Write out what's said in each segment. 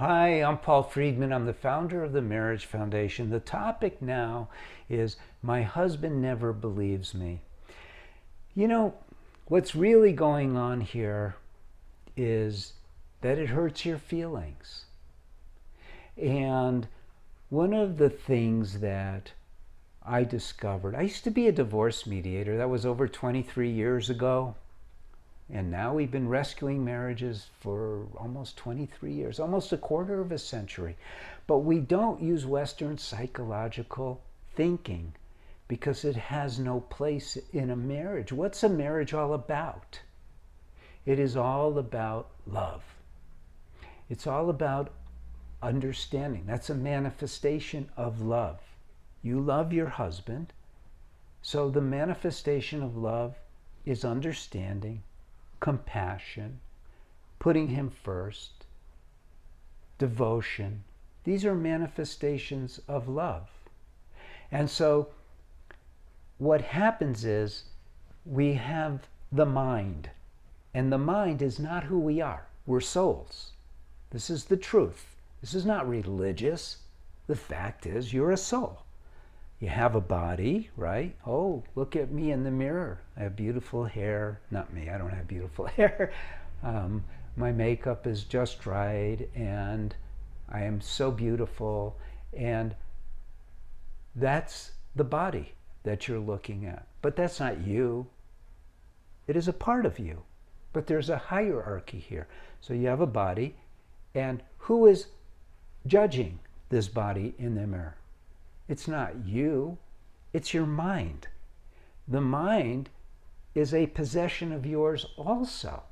Hi, I'm Paul Friedman. I'm the founder of the Marriage Foundation. The topic now is my husband never believes me. You know, what's really going on here is that it hurts your feelings. And one of the things that I discovered, I used to be a divorce mediator. That was over 23 years ago. And now we've been rescuing marriages for almost 23 years, almost a quarter of a century. But we don't use Western psychological thinking because it has no place in a marriage. What's a marriage all about? It is all about love. It's all about understanding. That's a manifestation of love. You love your husband, so the manifestation of love is understanding, compassion, putting him first, devotion. These are manifestations of love. And so what happens is we have the mind, and the mind is not who we are. We're souls. This is the truth. This is not religious. The fact is you're a soul. You have a body, right? Oh, look at me in the mirror. I have beautiful hair. Not me, I don't have beautiful hair. My makeup is just right, and I am so beautiful. And that's the body that you're looking at. But that's not you. It is a part of you. But there's a hierarchy here. So you have a body, and who is judging this body in the mirror? It's not you, it's your mind. The mind is a possession of yours also.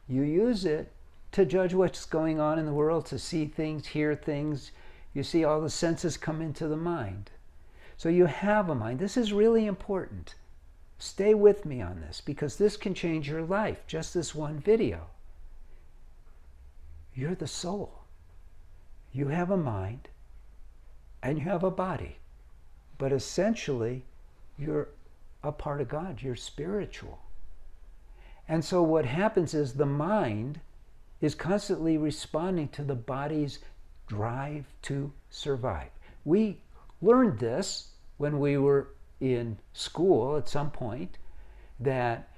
You use it to judge what's going on in the world, to see things, hear things. You see all the senses come into the mind. So you have a mind. This is really important. Stay with me on this because this can change your life, just this one video. You're the soul. You have a mind. And you have a body. But essentially, you're a part of God. You're spiritual. And so what happens is the mind is constantly responding to the body's drive to survive. We learned this when we were in school at some point, that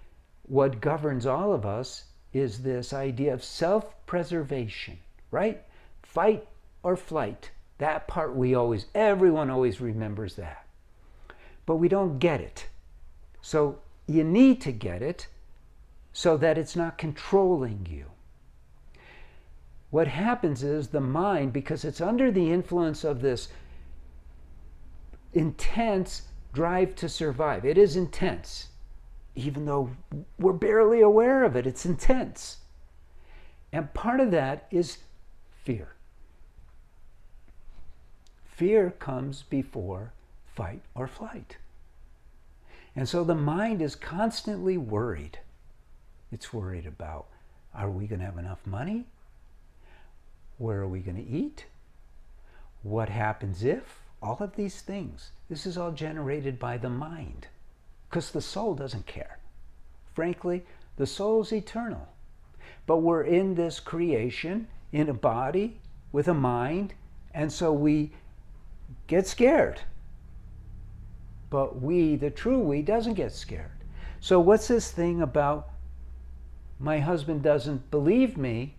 what governs all of us is this idea of self-preservation, right? Fight or flight. That part everyone always remembers that. But we don't get it. So you need to get it so that it's not controlling you. What happens is the mind, because it's under the influence of this intense drive to survive. It is intense. Even though we're barely aware of it, it's intense. And part of that is fear. Fear comes before fight or flight. And so the mind is constantly worried. It's worried about, are we going to have enough money? Where are we going to eat? What happens if? All of these things. This is all generated by the mind. Because the soul doesn't care. Frankly, the soul's eternal. But we're in this creation, in a body, with a mind, and so we get scared. But the true we, doesn't get scared. So what's this thing about my husband doesn't believe me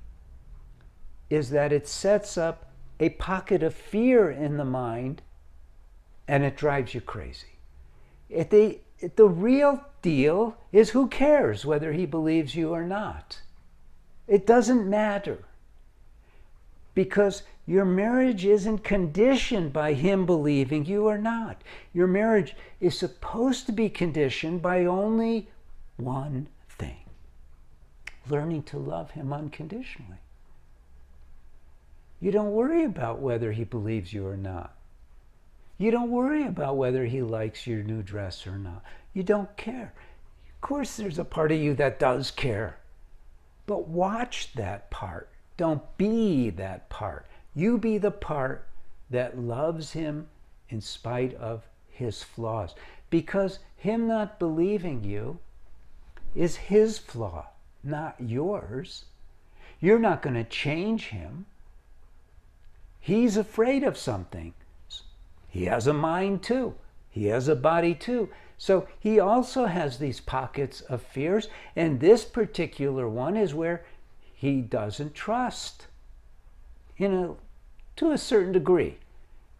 is that it sets up a pocket of fear in the mind and it drives you crazy. The real deal is who cares whether he believes you or not? It doesn't matter. Because your marriage isn't conditioned by him believing you or not. Your marriage is supposed to be conditioned by only one thing: learning to love him unconditionally. You don't worry about whether he believes you or not. You don't worry about whether he likes your new dress or not. You don't care. Of course, there's a part of you that does care. But watch that part. Don't be that part. You be the part that loves him in spite of his flaws. Because him not believing you is his flaw, not yours. You're not going to change him. He's afraid of something. He has a mind too. He has a body too. So he also has these pockets of fears. And this particular one is where he doesn't trust to a certain degree.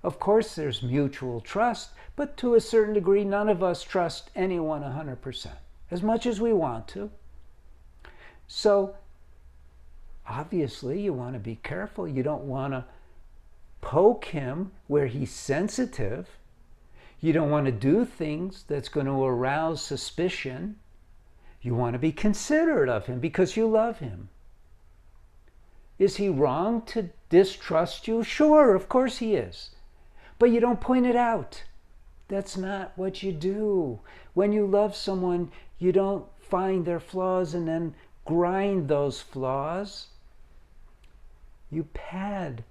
Of course, there's mutual trust, but to a certain degree, none of us trust anyone 100%, as much as we want to. So obviously, you want to be careful. You don't want to poke him where he's sensitive. You don't want to do things that's going to arouse suspicion. You want to be considerate of him because you love him. Is he wrong to distrust you? Sure, of course he is. But you don't point it out. That's not what you do. When you love someone, you don't find their flaws and then grind those flaws. You pad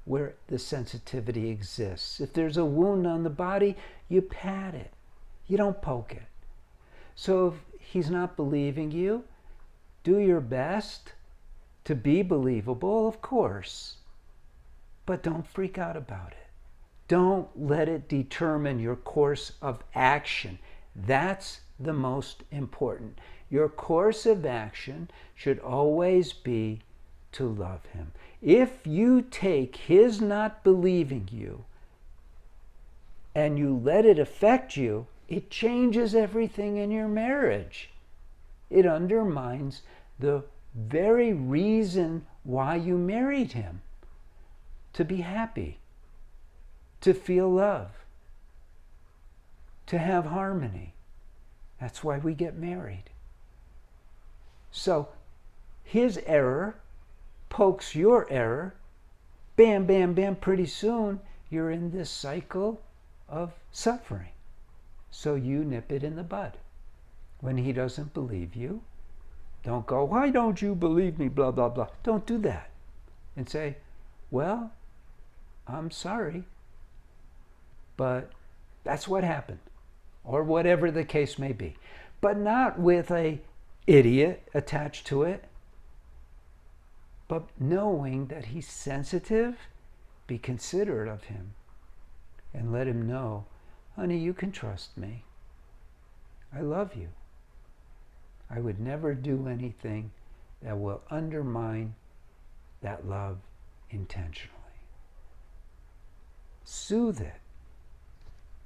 where the sensitivity exists. If there's a wound on the body, you pat it. You don't poke it. So if he's not believing you, do your best to be believable, of course. But don't freak out about it. Don't let it determine your course of action. That's the most important. Your course of action should always be to love him. If you take his not believing you and you let it affect you, it changes everything in your marriage. It undermines the very reason why you married him. To be happy, to feel love, to have harmony. That's why we get married. So his error pokes your error, bam, bam, bam, pretty soon you're in this cycle of suffering. So you nip it in the bud. When he doesn't believe you, don't go, why don't you believe me, blah, blah, blah. Don't do that. And say, well, I'm sorry, but that's what happened. Or whatever the case may be. But not with a idiot attached to it. But knowing that he's sensitive, be considerate of him. And let him know, honey, you can trust me. I love you. I would never do anything that will undermine that love intentionally. Soothe it.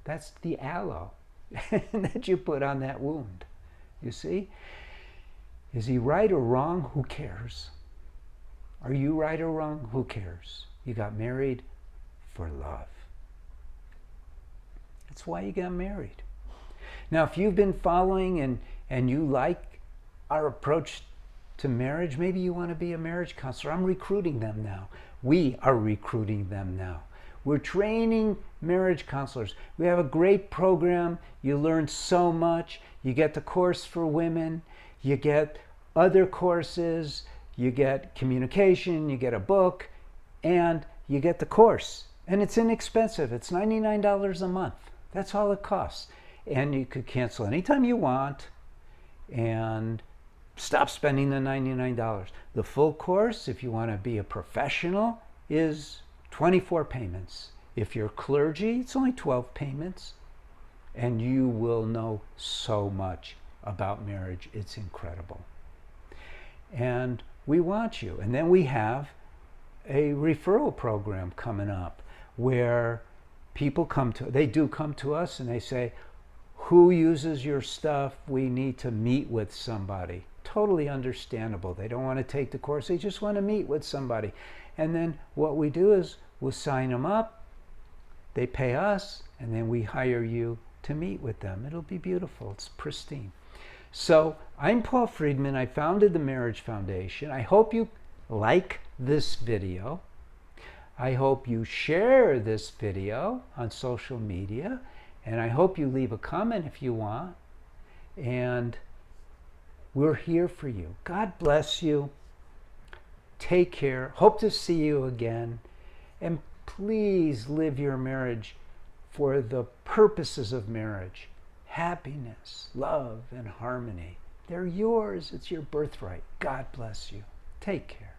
That's the aloe that you put on that wound. You see? Is he right or wrong? Who cares? Are you right or wrong? Who cares? You got married for love. That's why you got married. Now, if you've been following and you like our approach to marriage, maybe you want to be a marriage counselor. I'm recruiting them now. We are recruiting them now. We're training marriage counselors. We have a great program. You learn so much. You get the course for women. You get other courses. You get communication. You get a book. And you get the course. And it's inexpensive. It's $99 a month. That's all it costs. And you could cancel anytime you want and stop spending the $99. The full course, if you want to be a professional, is 24 payments. If you're clergy, it's only 12 payments. And you will know so much about marriage. It's incredible. And we want you. And then we have a referral program coming up where people come to us and they say, who uses your stuff? We need to meet with somebody. Totally understandable. They don't want to take the course. They just want to meet with somebody. And then what we do is we'll sign them up. They pay us, and then we hire you to meet with them. It'll be beautiful. It's pristine. So I'm Paul Friedman. I founded the Marriage Foundation. I hope you like this video. I hope you share this video on social media. And I hope you leave a comment if you want. And we're here for you. God bless you. Take care. Hope to see you again. And please live your marriage for the purposes of marriage. Happiness, love, and harmony. They're yours. It's your birthright. God bless you. Take care.